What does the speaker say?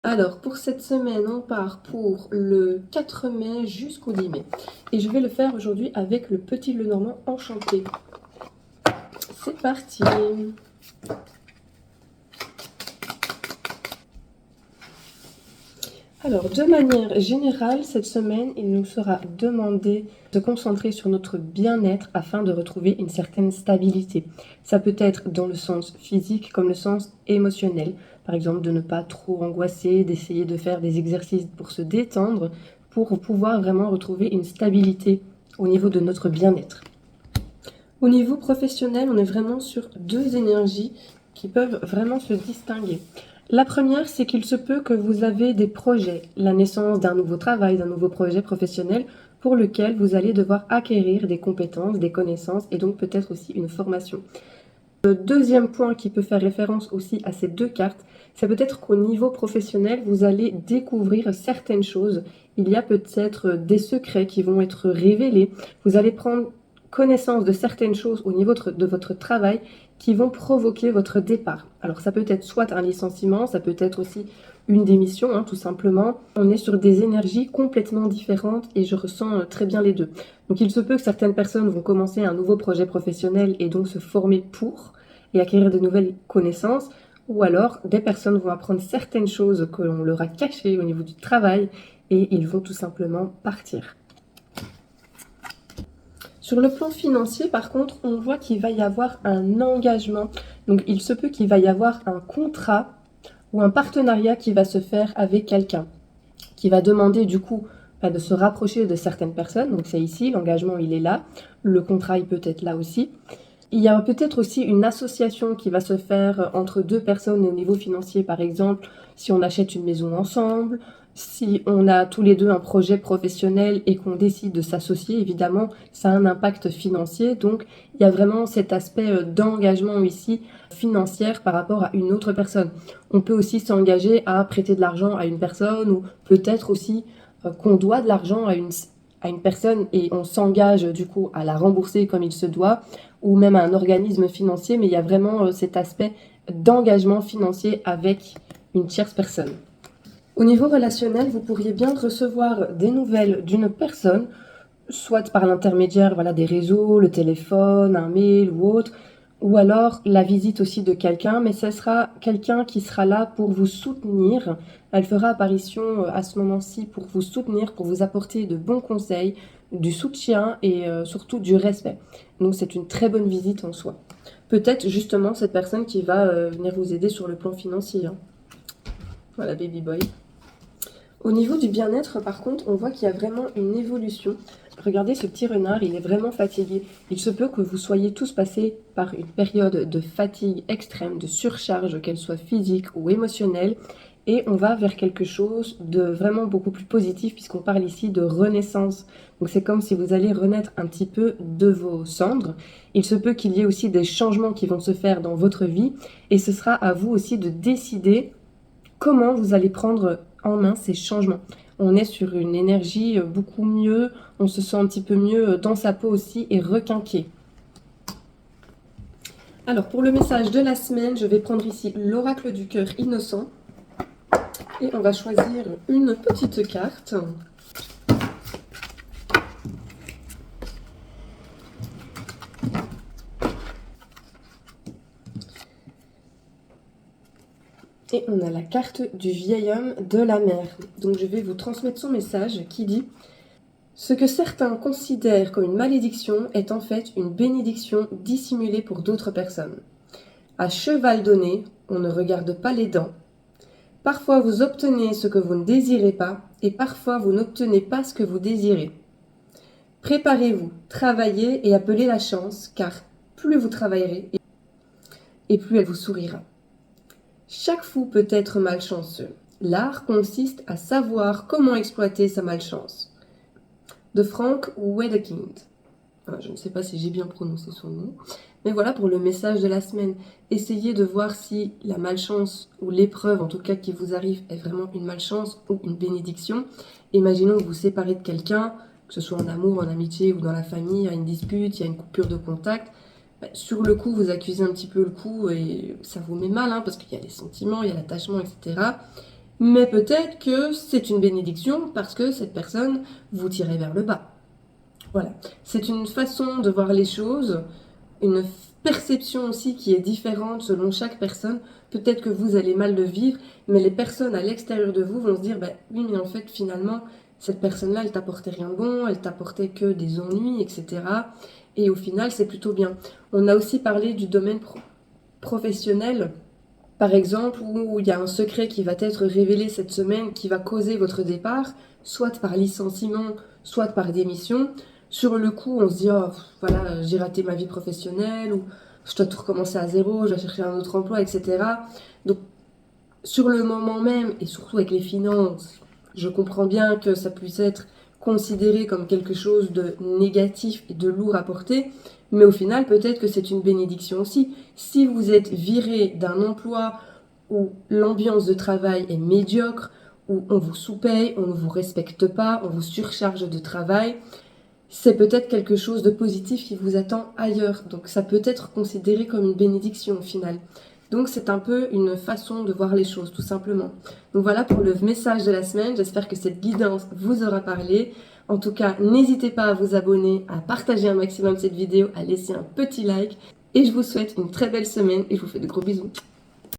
Alors, pour cette semaine, on part pour le 4 mai jusqu'au 10 mai. Et je vais le faire aujourd'hui avec le petit Lenormand enchanté. C'est parti! Alors, de manière générale, cette semaine, il nous sera demandé de se concentrer sur notre bien-être afin de retrouver une certaine stabilité. Ça peut être dans le sens physique comme le sens émotionnel. Par exemple, de ne pas trop angoisser, d'essayer de faire des exercices pour se détendre, pour pouvoir vraiment retrouver une stabilité au niveau de notre bien-être. Au niveau professionnel, on est vraiment sur deux énergies qui peuvent vraiment se distinguer. La première, c'est qu'il se peut que vous avez des projets, la naissance d'un nouveau travail, d'un nouveau projet professionnel pour lequel vous allez devoir acquérir des compétences, des connaissances et donc peut-être aussi une formation. Le deuxième point qui peut faire référence aussi à ces deux cartes, c'est peut-être qu'au niveau professionnel, vous allez découvrir certaines choses. Il y a peut-être des secrets qui vont être révélés. Vous allez prendre connaissance de certaines choses au niveau de votre travail qui vont provoquer votre départ. Alors ça peut être soit un licenciement, ça peut être aussi une démission, tout simplement. On est sur des énergies complètement différentes et je ressens très bien les deux. Donc il se peut que certaines personnes vont commencer un nouveau projet professionnel et donc se former pour et acquérir de nouvelles connaissances, ou alors des personnes vont apprendre certaines choses que l'on leur a cachées au niveau du travail et ils vont tout simplement partir. Sur le plan financier, par contre, on voit qu'il va y avoir un engagement. Donc il se peut qu'il va y avoir un contrat ou un partenariat qui va se faire avec quelqu'un, qui va demander du coup de se rapprocher de certaines personnes. Donc c'est ici, l'engagement il est là, le contrat il peut être là aussi. Il y a peut-être aussi une association qui va se faire entre deux personnes au niveau financier, par exemple, si on achète une maison ensemble, si on a tous les deux un projet professionnel et qu'on décide de s'associer, évidemment, ça a un impact financier. Donc, il y a vraiment cet aspect d'engagement ici financier par rapport à une autre personne. On peut aussi s'engager à prêter de l'argent à une personne ou peut-être aussi qu'on doit de l'argent à une personne et on s'engage du coup à la rembourser comme il se doit, ou même à un organisme financier, mais il y a vraiment cet aspect d'engagement financier avec une tierce personne. Au niveau relationnel, vous pourriez bien recevoir des nouvelles d'une personne, soit par l'intermédiaire des réseaux, le téléphone, un mail ou autre, ou alors la visite aussi de quelqu'un, mais ce sera quelqu'un qui sera là pour vous soutenir. Elle fera apparition à ce moment-ci pour vous soutenir, pour vous apporter de bons conseils, du soutien et surtout du respect. Donc c'est une très bonne visite en soi. Peut-être justement cette personne qui va venir vous aider sur le plan financier. Voilà, baby boy. Au niveau du bien-être, par contre, on voit qu'il y a vraiment une évolution. Regardez ce petit renard, il est vraiment fatigué. Il se peut que vous soyez tous passés par une période de fatigue extrême, de surcharge, qu'elle soit physique ou émotionnelle. Et on va vers quelque chose de vraiment beaucoup plus positif puisqu'on parle ici de renaissance. Donc c'est comme si vous allez renaître un petit peu de vos cendres. Il se peut qu'il y ait aussi des changements qui vont se faire dans votre vie et ce sera à vous aussi de décider comment vous allez prendre en main ces changements. On est sur une énergie beaucoup mieux, on se sent un petit peu mieux dans sa peau aussi et requinqué. Alors pour le message de la semaine, je vais prendre ici l'oracle du cœur innocent et on va choisir une petite carte. Et on a la carte du vieil homme de la mer. Donc je vais vous transmettre son message qui dit « Ce que certains considèrent comme une malédiction est en fait une bénédiction dissimulée pour d'autres personnes. À cheval donné, on ne regarde pas les dents. Parfois vous obtenez ce que vous ne désirez pas et parfois vous n'obtenez pas ce que vous désirez. Préparez-vous, travaillez et appelez la chance car plus vous travaillerez et plus elle vous sourira. Chaque fou peut être malchanceux. L'art consiste à savoir comment exploiter sa malchance. » De Frank Wedekind. Je ne sais pas si j'ai bien prononcé son nom. Mais voilà pour le message de la semaine. Essayez de voir si la malchance ou l'épreuve, en tout cas qui vous arrive, est vraiment une malchance ou une bénédiction. Imaginons que vous séparez de quelqu'un, que ce soit en amour, en amitié ou dans la famille, il y a une dispute, il y a une coupure de contact. Sur le coup, vous accusez un petit peu le coup et ça vous met mal, parce qu'il y a les sentiments, il y a l'attachement, etc. Mais peut-être que c'est une bénédiction parce que cette personne vous tirait vers le bas. Voilà, c'est une façon de voir les choses, une perception aussi qui est différente selon chaque personne. Peut-être que vous allez mal le vivre, mais les personnes à l'extérieur de vous vont se dire, bah oui, mais en fait, finalement, cette personne-là, elle t'apportait rien de bon, elle t'apportait que des ennuis, etc. Et au final, c'est plutôt bien. On a aussi parlé du domaine professionnel, par exemple, où il y a un secret qui va être révélé cette semaine qui va causer votre départ, soit par licenciement, soit par démission. Sur le coup, on se dit, oh, voilà, j'ai raté ma vie professionnelle, ou je dois tout recommencer à zéro, je dois chercher un autre emploi, etc. Donc, sur le moment même, et surtout avec les finances, je comprends bien que ça puisse être considéré comme quelque chose de négatif et de lourd à porter, mais au final, peut-être que c'est une bénédiction aussi. Si vous êtes viré d'un emploi où l'ambiance de travail est médiocre, où on vous sous-paye, on ne vous respecte pas, on vous surcharge de travail, c'est peut-être quelque chose de positif qui vous attend ailleurs. Donc ça peut être considéré comme une bénédiction au final. Donc c'est un peu une façon de voir les choses, tout simplement. Donc voilà pour le message de la semaine. J'espère que cette guidance vous aura parlé. En tout cas, n'hésitez pas à vous abonner, à partager un maximum cette vidéo, à laisser un petit like. Et je vous souhaite une très belle semaine et je vous fais de gros bisous.